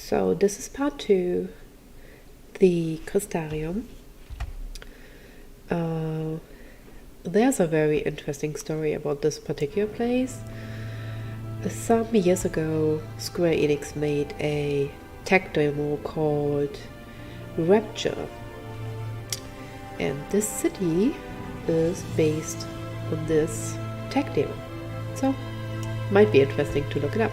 So this is part 2, the Crystarium. There's a very interesting story about this particular place. Some years ago, Square Enix made a tech demo called Rapture. And this city is based on this tech demo. So, might be interesting to look it up.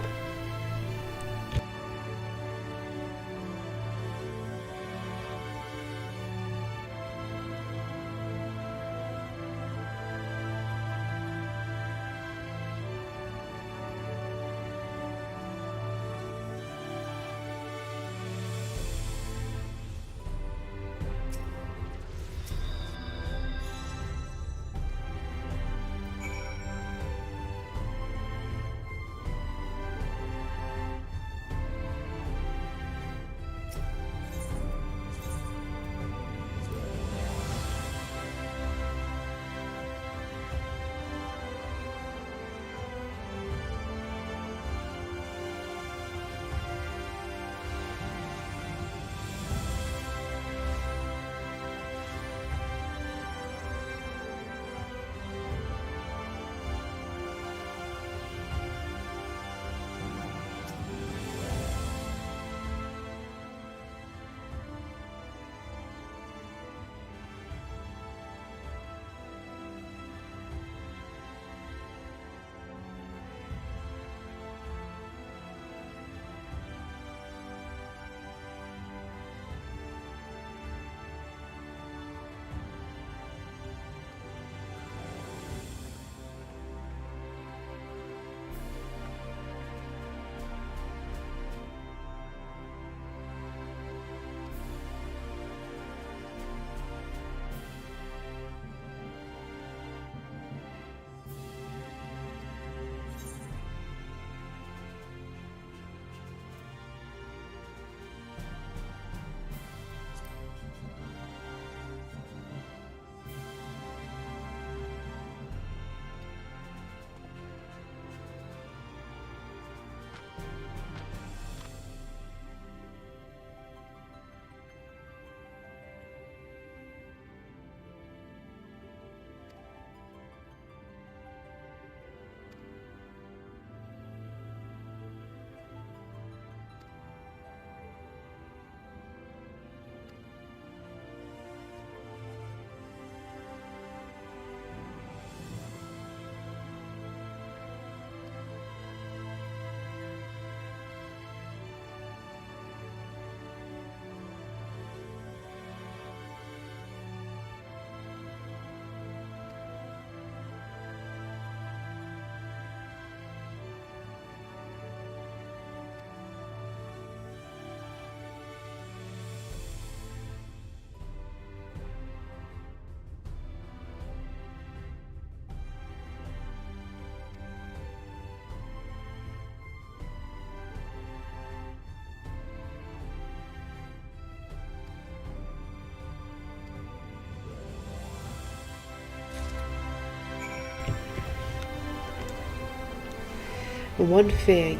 One thing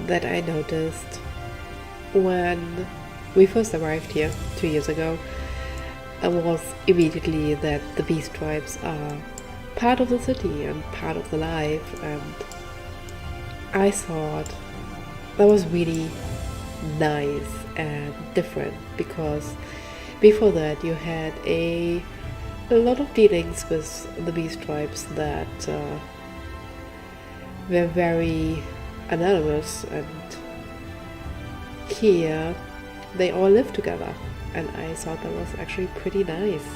that I noticed when we first arrived here 2 years ago was immediately that the beast tribes are part of the city and part of the life, and I thought that was really nice and different, because before that you had a lot of dealings with the beast tribes that were very anonymous, and here they all live together, and I thought that was actually pretty nice.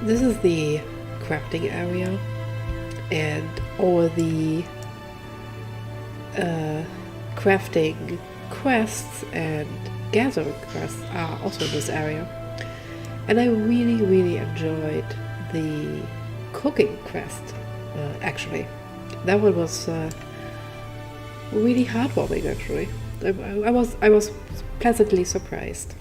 This is the crafting area, and all the crafting quests and gathering quests are also in this area. And I really enjoyed the cooking quest, actually. That one was really heartwarming, actually. I was pleasantly surprised.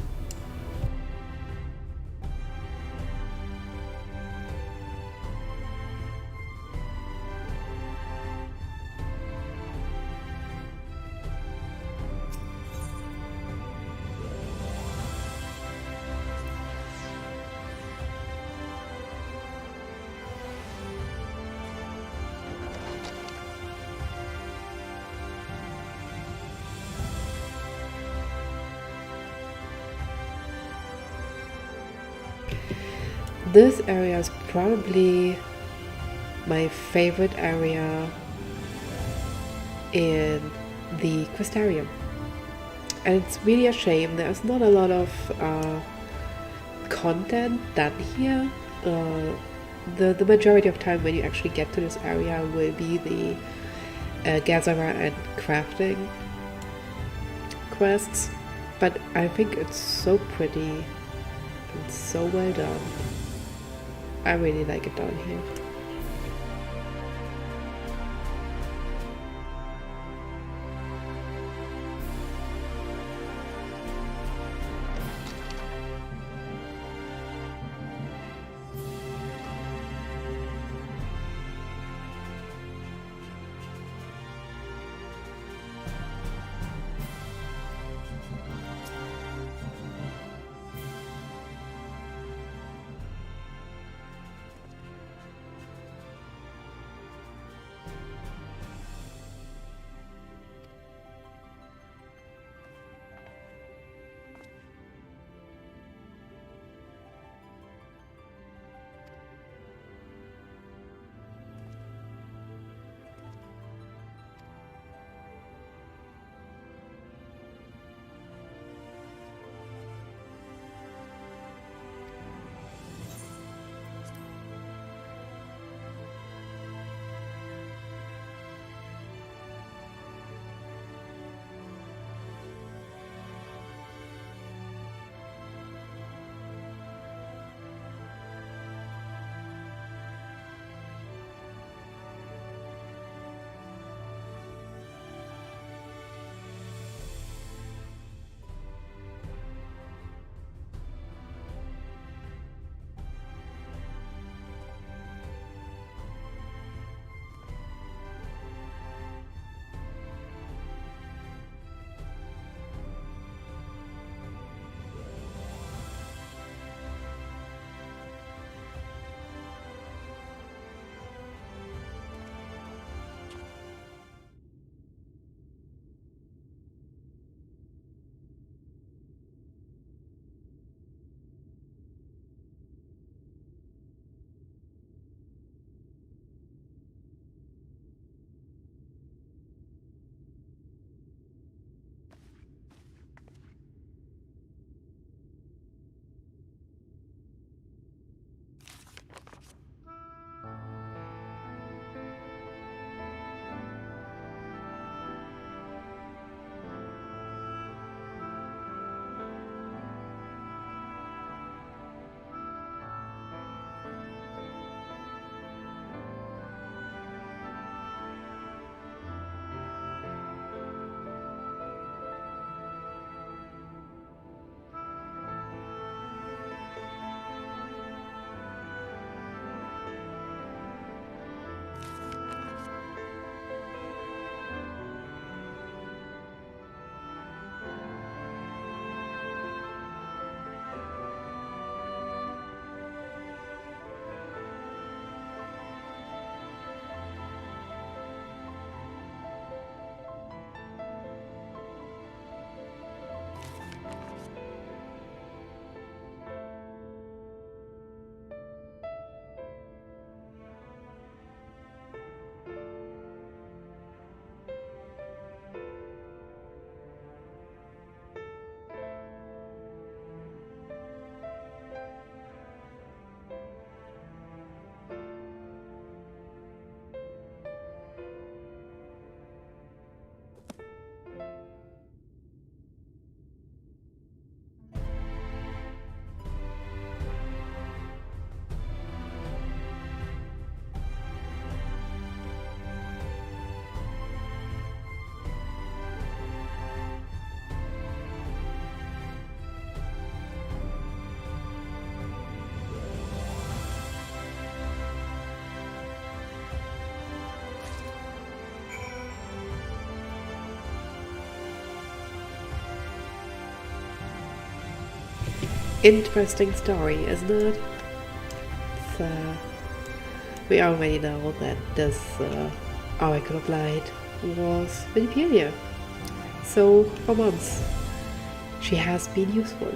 This area is probably my favorite area in the Crystarium. And it's really a shame there's not a lot of content done here. The majority of time when you actually get to this area will be the gatherer and crafting quests. But I think it's so pretty and so well done. I really like it down here. Interesting story, isn't it? So, we already know that this Oracle of Light was Wikipedia. So, for months, she has been useful.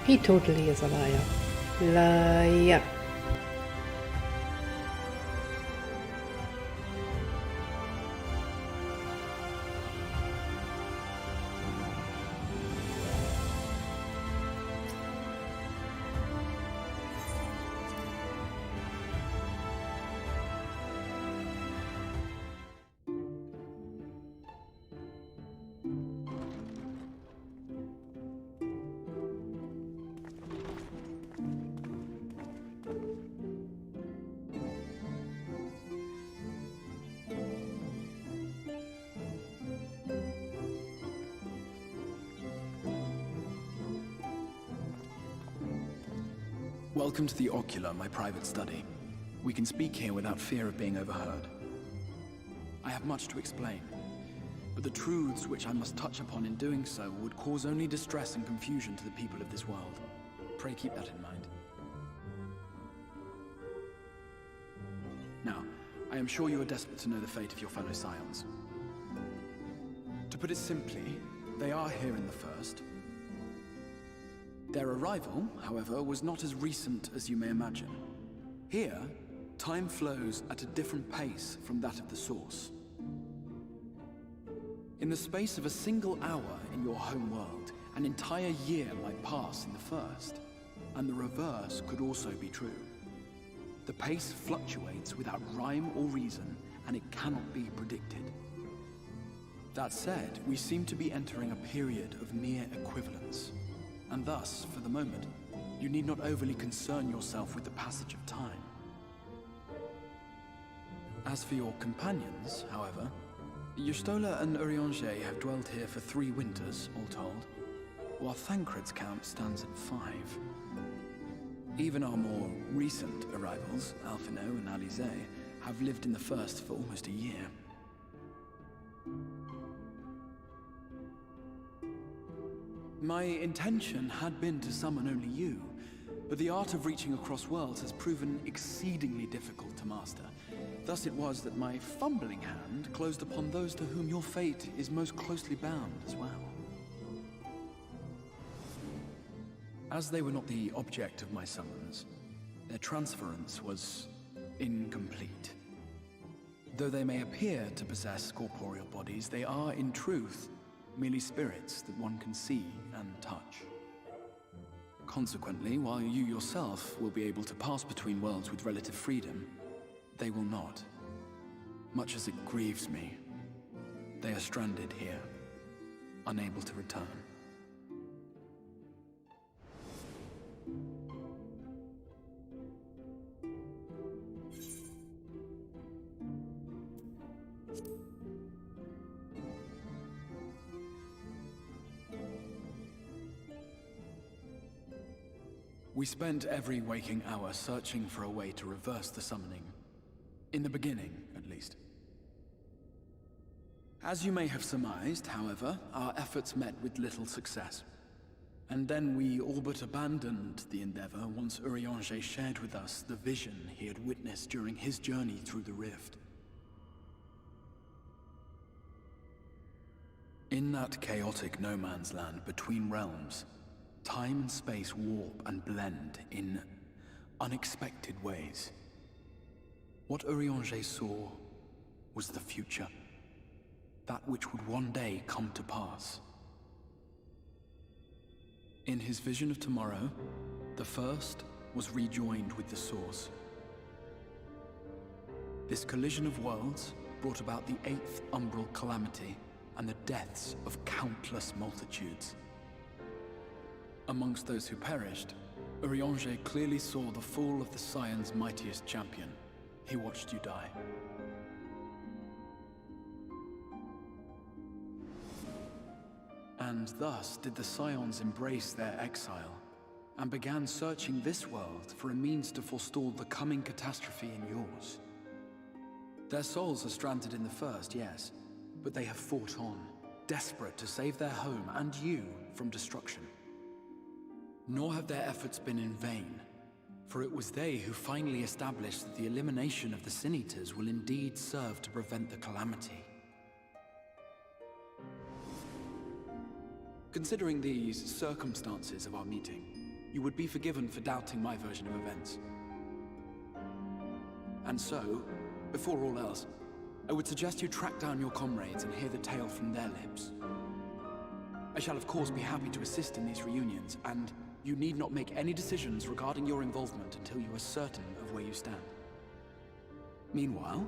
He totally is a liar. Liar. Welcome to the Ocular, my private study. We can speak here without fear of being overheard. I have much to explain, but the truths which I must touch upon in doing so would cause only distress and confusion to the people of this world. Pray keep that in mind. Now, I am sure you are desperate to know the fate of your fellow Scions. To put it simply, they are here in the First. Their arrival, however, was not as recent as you may imagine. Here, time flows at a different pace from that of the Source. In the space of a single hour in your home world, an entire year might pass in the First, and the reverse could also be true. The pace fluctuates without rhyme or reason, and it cannot be predicted. That said, we seem to be entering a period of near equivalence. And thus, for the moment, you need not overly concern yourself with the passage of time. As for your companions, however, Y'shtola and Urianger have dwelled here for 3 winters, all told, while Thancred's count stands at 5. Even our more recent arrivals, Alphino and Alize, have lived in the First for almost a year. My intention had been to summon only you, but the art of reaching across worlds has proven exceedingly difficult to master. Thus it was that my fumbling hand closed upon those to whom your fate is most closely bound as well. As they were not the object of my summons, their transference was incomplete. Though they may appear to possess corporeal bodies, they are, in truth, merely spirits that one can see and touch. Consequently, while you yourself will be able to pass between worlds with relative freedom, they will not. Much as it grieves me, they are stranded here, unable to return. We spent every waking hour searching for a way to reverse the summoning. In the beginning, at least. As you may have surmised, however, our efforts met with little success. And then we all but abandoned the endeavor once Urianger shared with us the vision he had witnessed during his journey through the rift. In that chaotic no-man's land between realms, time and space warp and blend in unexpected ways. What Urianger saw was the future. That which would one day come to pass. In his vision of tomorrow, the First was rejoined with the Source. This collision of worlds brought about the 8th umbral calamity and the deaths of countless multitudes. Amongst those who perished, Urianger clearly saw the fall of the Scion's mightiest champion. He watched you die. And thus did the Scions embrace their exile, and began searching this world for a means to forestall the coming catastrophe in yours. Their souls are stranded in the First, yes, but they have fought on, desperate to save their home and you from destruction. Nor have their efforts been in vain, for it was they who finally established that the elimination of the Sin Eaters will indeed serve to prevent the calamity. Considering these circumstances of our meeting, you would be forgiven for doubting my version of events. And so, before all else, I would suggest you track down your comrades and hear the tale from their lips. I shall of course be happy to assist in these reunions, and you need not make any decisions regarding your involvement until you are certain of where you stand. Meanwhile,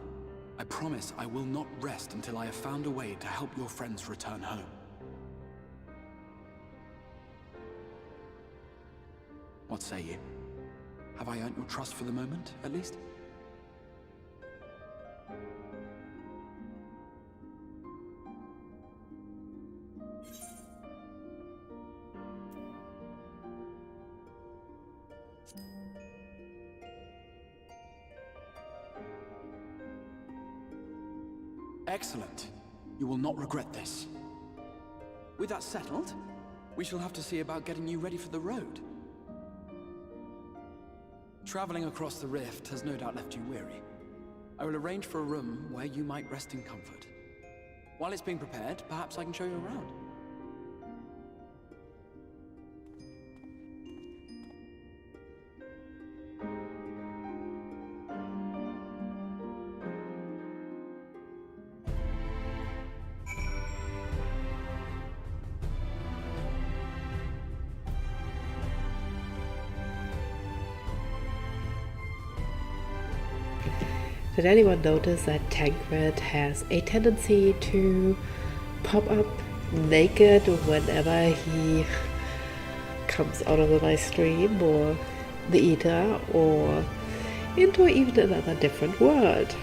I promise I will not rest until I have found a way to help your friends return home. What say you? Have I earned your trust for the moment, at least? Excellent. You will not regret this. With that settled, we shall have to see about getting you ready for the road. Traveling across the rift has no doubt left you weary. I will arrange for a room where you might rest in comfort. While it's being prepared, perhaps I can show you around. Did anyone notice that Tancred has a tendency to pop up naked whenever he comes out of the live stream or the Ether or into even another different world?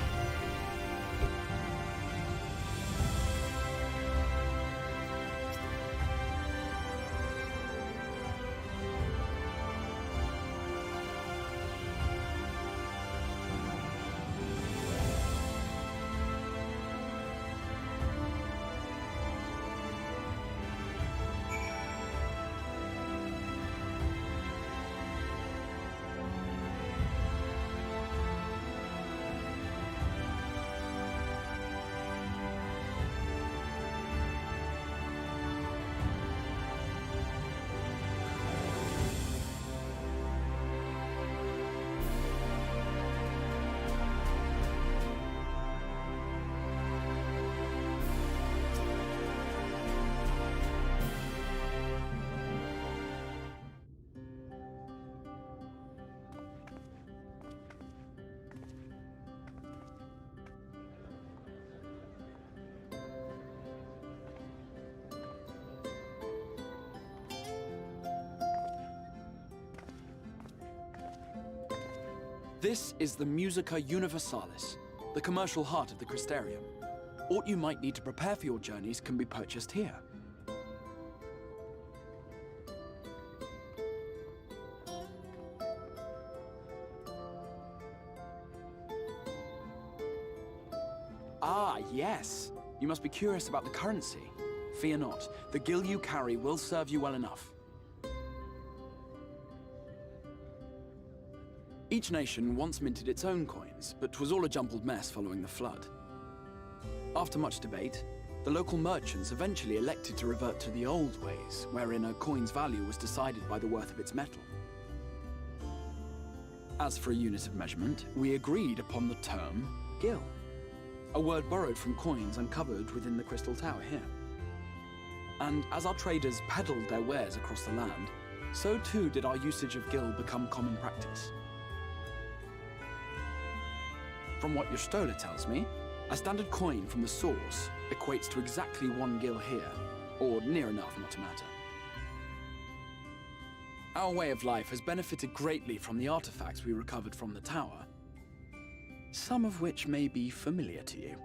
This is the Musica Universalis, the commercial heart of the Crystarium. Aught you might need to prepare for your journeys can be purchased here. Ah, yes. You must be curious about the currency. Fear not. The gil you carry will serve you well enough. Each nation once minted its own coins, but 'twas all a jumbled mess following the flood. After much debate, the local merchants eventually elected to revert to the old ways, wherein a coin's value was decided by the worth of its metal. As for a unit of measurement, we agreed upon the term gil, a word borrowed from coins uncovered within the Crystal Tower here. And as our traders peddled their wares across the land, so too did our usage of gil become common practice. From what your stola tells me, a standard coin from the source equates to exactly 1 gil here, or near enough not to matter. Our way of life has benefited greatly from the artifacts we recovered from the tower, some of which may be familiar to you.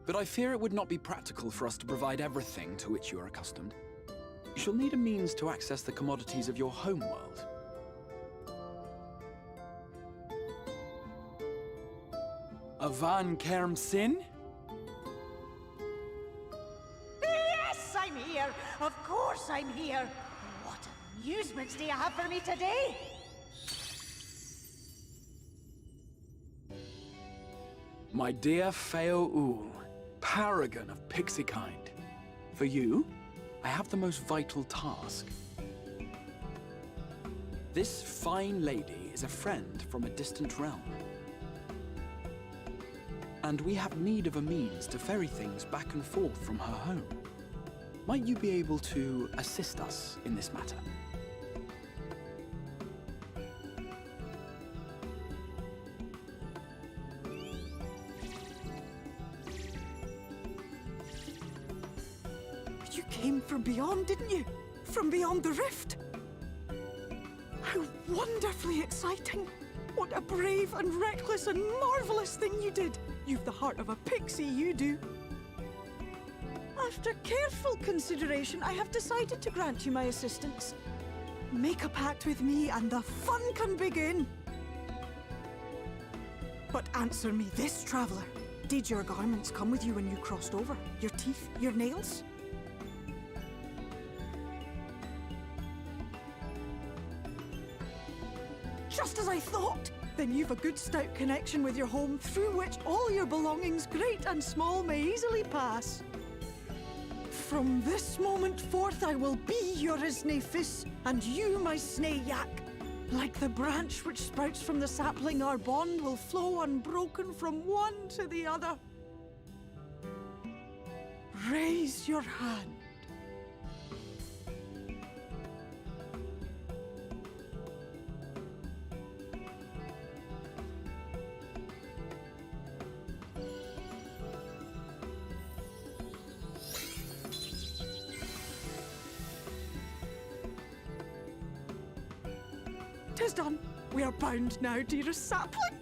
But I fear it would not be practical for us to provide everything to which you are accustomed. You shall need a means to access the commodities of your homeworld. Avan Kerm Sin? Yes, I'm here! Of course I'm here! What amusements do you have for me today? My dear Feo Ul, paragon of pixie kind. For you, I have the most vital task. This fine lady is a friend from a distant realm. And we have need of a means to ferry things back and forth from her home. Might you be able to assist us in this matter? You came from beyond, didn't you? From beyond the rift? How wonderfully exciting! What a brave and reckless and marvelous thing you did! You've the heart of a pixie, you do. After careful consideration, I have decided to grant you my assistance. Make a pact with me and the fun can begin. But answer me this, traveler. Did your garments come with you when you crossed over? Your teeth? Your nails? Just as I thought! Then you've a good stout connection with your home through which all your belongings, great and small, may easily pass. From this moment forth I will be your Isne Fis, and you my Sne Yak. Like the branch which sprouts from the sapling, our bond will flow unbroken from one to the other. Raise your hand. Tis done. We are bound now, dearest sapling.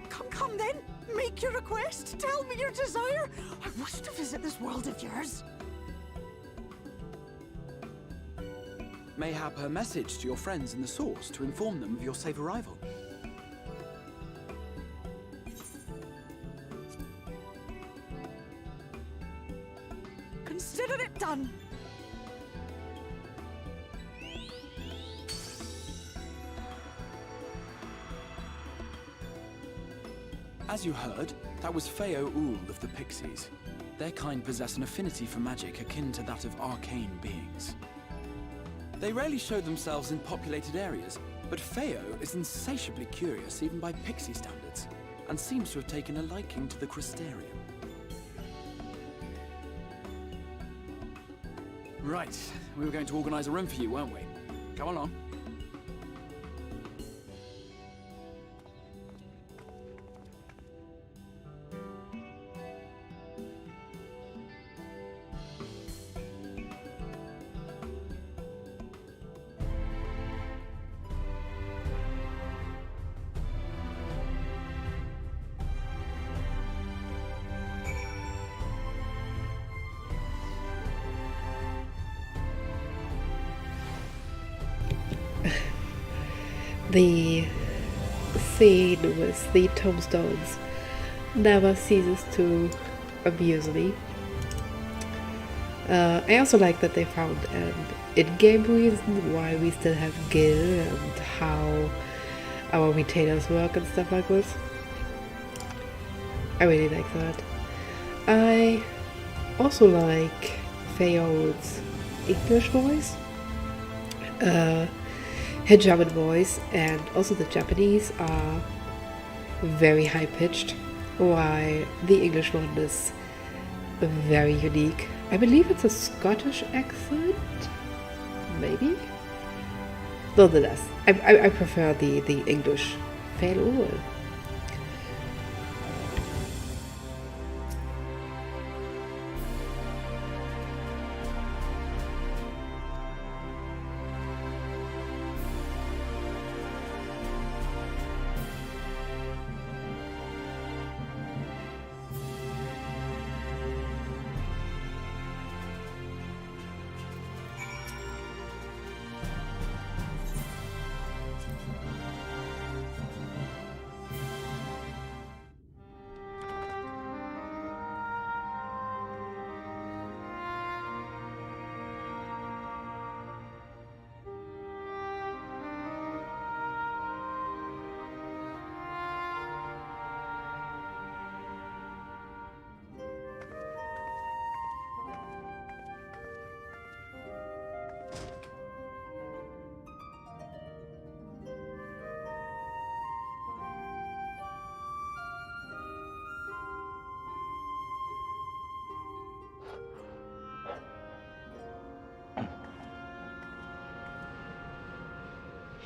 Come then. Make your request. Tell me your desire. I wish to visit this world of yours. Mayhap her message to your friends in the Source to inform them of your safe arrival. Consider it done. As you heard, that was Feo Ul of the Pixies. Their kind possess an affinity for magic akin to that of arcane beings. They rarely show themselves in populated areas, but Feo is insatiably curious even by pixie standards, and seems to have taken a liking to the Crystarium. Right, we were going to organize a room for you, weren't we? Come along. The scene with the tombstones never ceases to amuse me. I also like that they found an in-game reason why we still have Gil and how our retainers work and stuff like this. I really like that. I also like Feol's English voice. Her German voice and also the Japanese are very high-pitched, while the English one is very unique. I believe it's a Scottish accent, maybe? Nonetheless, I prefer the English Feol.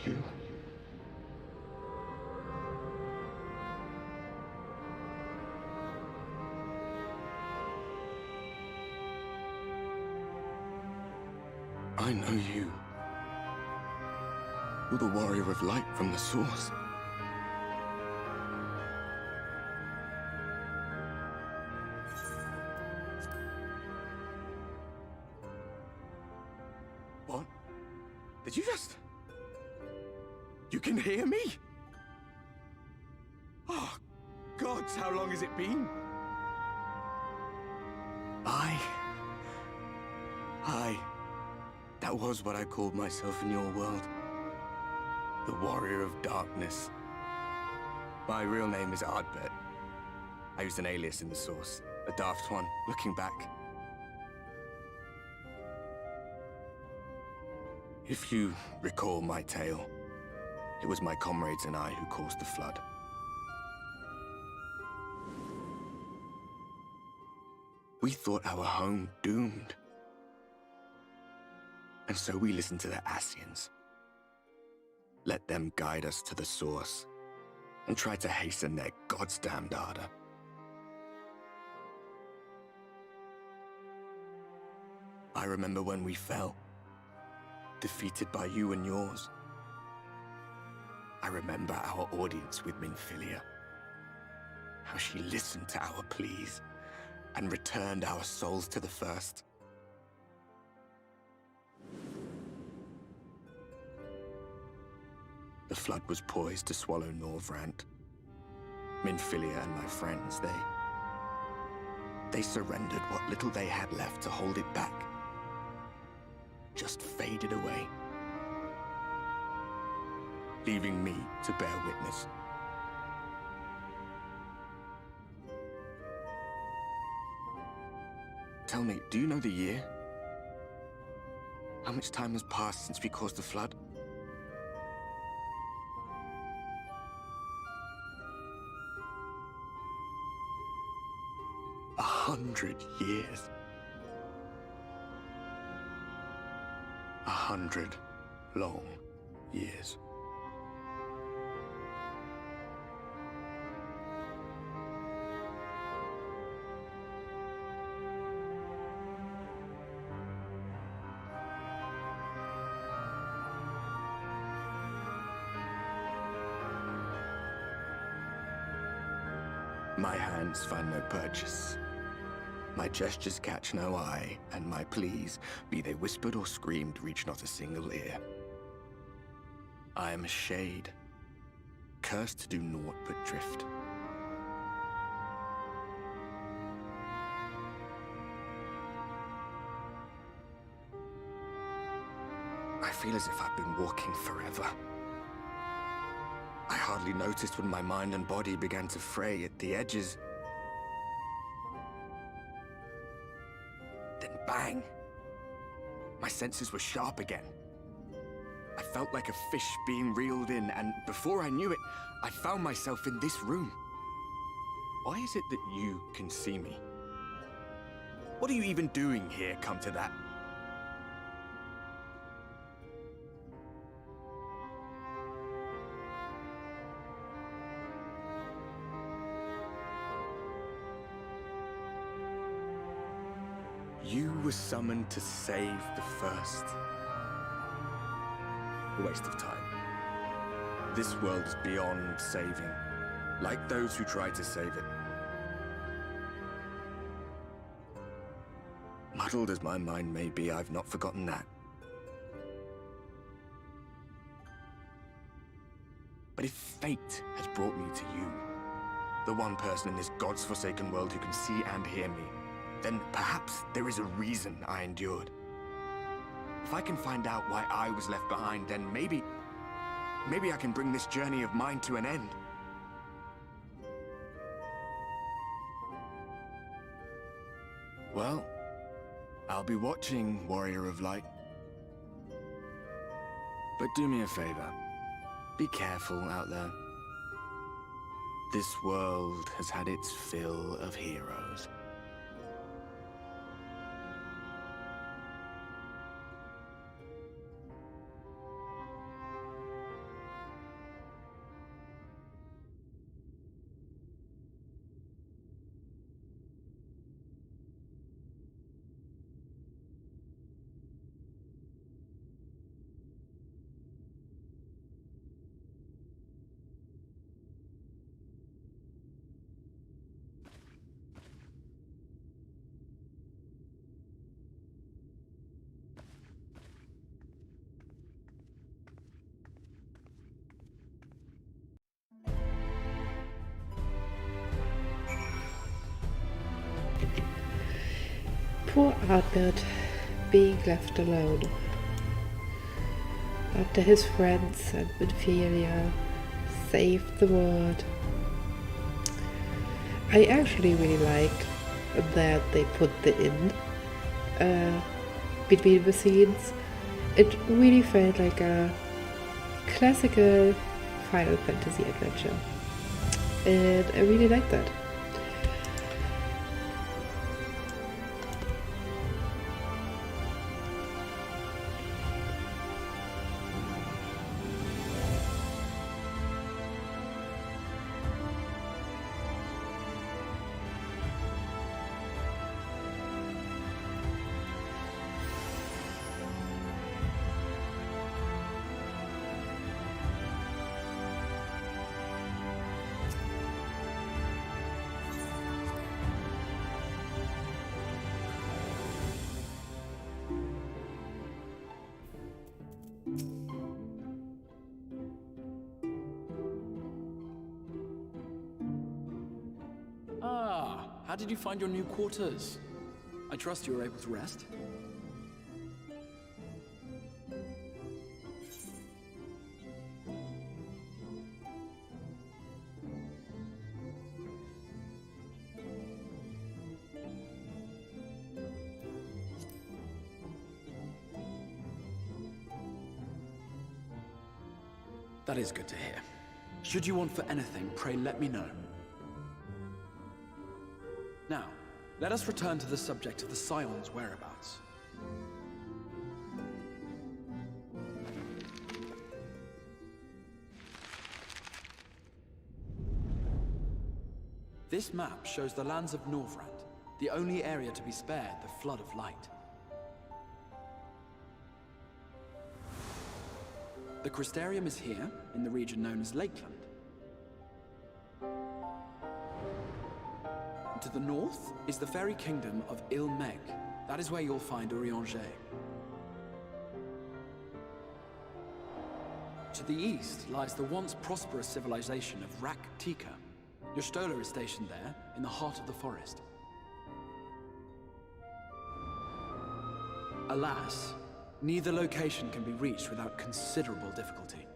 You. I know you. You're the warrior of light from the source. What? Did you just... You can hear me? Oh, gods, how long has it been? That was what I called myself in your world. The Warrior of Darkness. My real name is Ardbert. I used an alias in the source, a daft one, looking back. If you recall my tale, it was my comrades and I who caused the flood. We thought our home doomed. And so we listened to the Ascians. Let them guide us to the source and try to hasten their goddamned ardor. I remember when we fell, defeated by you and yours. I remember our audience with Minfilia, how she listened to our pleas and returned our souls to the First. The flood was poised to swallow Norvrant. Minfilia and my friends, they surrendered what little they had left to hold it back. Just faded away, leaving me to bear witness. Tell me, do you know the year? How much time has passed since we caused the flood? 100 years. 100 long years. My hands find no purchase. My gestures catch no eye, and my pleas, be they whispered or screamed, reach not a single ear. I am a shade, cursed to do naught but drift. I feel as if I've been walking forever. I hardly noticed when my mind and body began to fray at the edges. Then bang! My senses were sharp again. I felt like a fish being reeled in, and before I knew it, I found myself in this room. Why is it that you can see me? What are you even doing here, come to that? You were summoned to save the first. A waste of time. This world is beyond saving, like those who try to save it. Muddled as my mind may be, I've not forgotten that. But if fate has brought me to you, the one person in this god's-forsaken world who can see and hear me, then perhaps there is a reason I endured. If I can find out why I was left behind, then maybe I can bring this journey of mine to an end. Well, I'll be watching, Warrior of Light. But do me a favor. Be careful out there. This world has had its fill of heroes. Poor Albert, being left alone. After his friends and Ophelia saved the world. I actually really like that they put the inn between the scenes. It really felt like a classical Final Fantasy adventure. And I really like that. How did you find your new quarters? I trust you were able to rest? That is good to hear. Should you want for anything, pray let me know. Now, let us return to the subject of the Scion's whereabouts. This map shows the lands of Norvrand, the only area to be spared the flood of light. The Crystarium is here, in the region known as Lakeland. To the north is the fairy kingdom of Il-Meg. That is where you'll find Urianger. To the east lies the once prosperous civilization of Rak-Tika. Your Stola is stationed there, in the heart of the forest. Alas, neither location can be reached without considerable difficulty.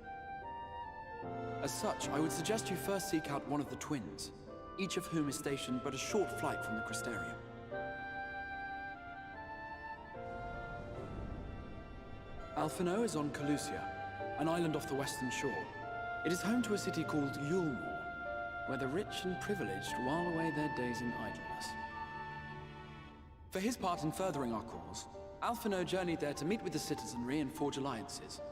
As such, I would suggest you first seek out one of the twins, each of whom is stationed but a short flight from the Crystarium. Alphino is on Calusia, an island off the western shore. It is home to a city called Yulmore, where the rich and privileged while away their days in idleness. For his part in furthering our cause, Alphino journeyed there to meet with the citizenry and forge alliances.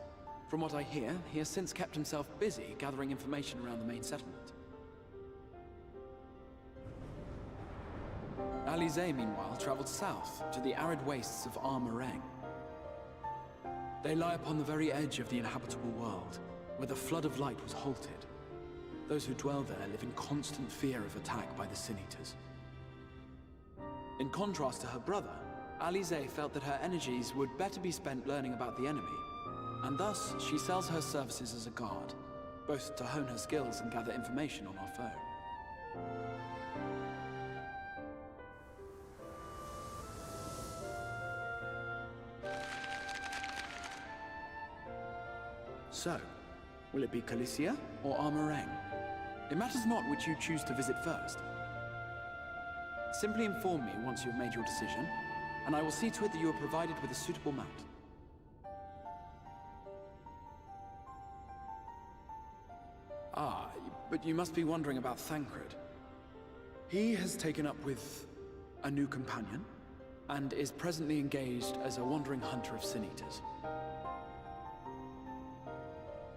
From what I hear, he has since kept himself busy gathering information around the main settlement. Alize, meanwhile, traveled south to the arid wastes of Armareng. They lie upon the very edge of the inhabitable world, where the flood of light was halted. Those who dwell there live in constant fear of attack by the Sin Eaters. In contrast to her brother, Alize felt that her energies would better be spent learning about the enemy, and thus she sells her services as a guard, both to hone her skills and gather information on our foe. So, will it be Calicia or Armareng? It matters not which you choose to visit first. Simply inform me once you have made your decision, and I will see to it that you are provided with a suitable mount. Ah, but you must be wondering about Thancred. He has taken up with a new companion, and is presently engaged as a wandering hunter of Sin Eaters.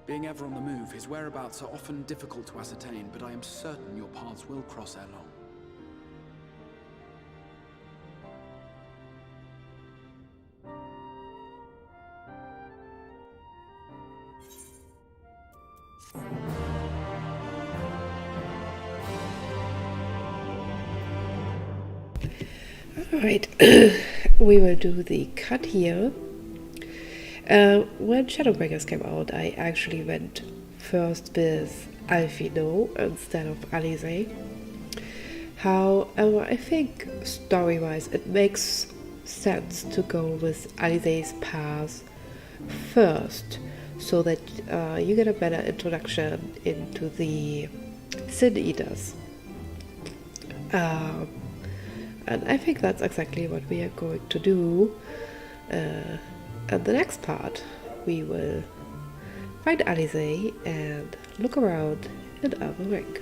Being ever on the move, his whereabouts are often difficult to ascertain, but I am certain your paths will cross ere long. Alright, we will do the cut here. When Shadowbringers came out, I actually went first with Alphino instead of Alize. However, I think story-wise it makes sense to go with Alize's path first, so that you get a better introduction into the Sin Eaters. And I think that's exactly what we are going to do. And the next part, we will find Alize and look around in Armareng.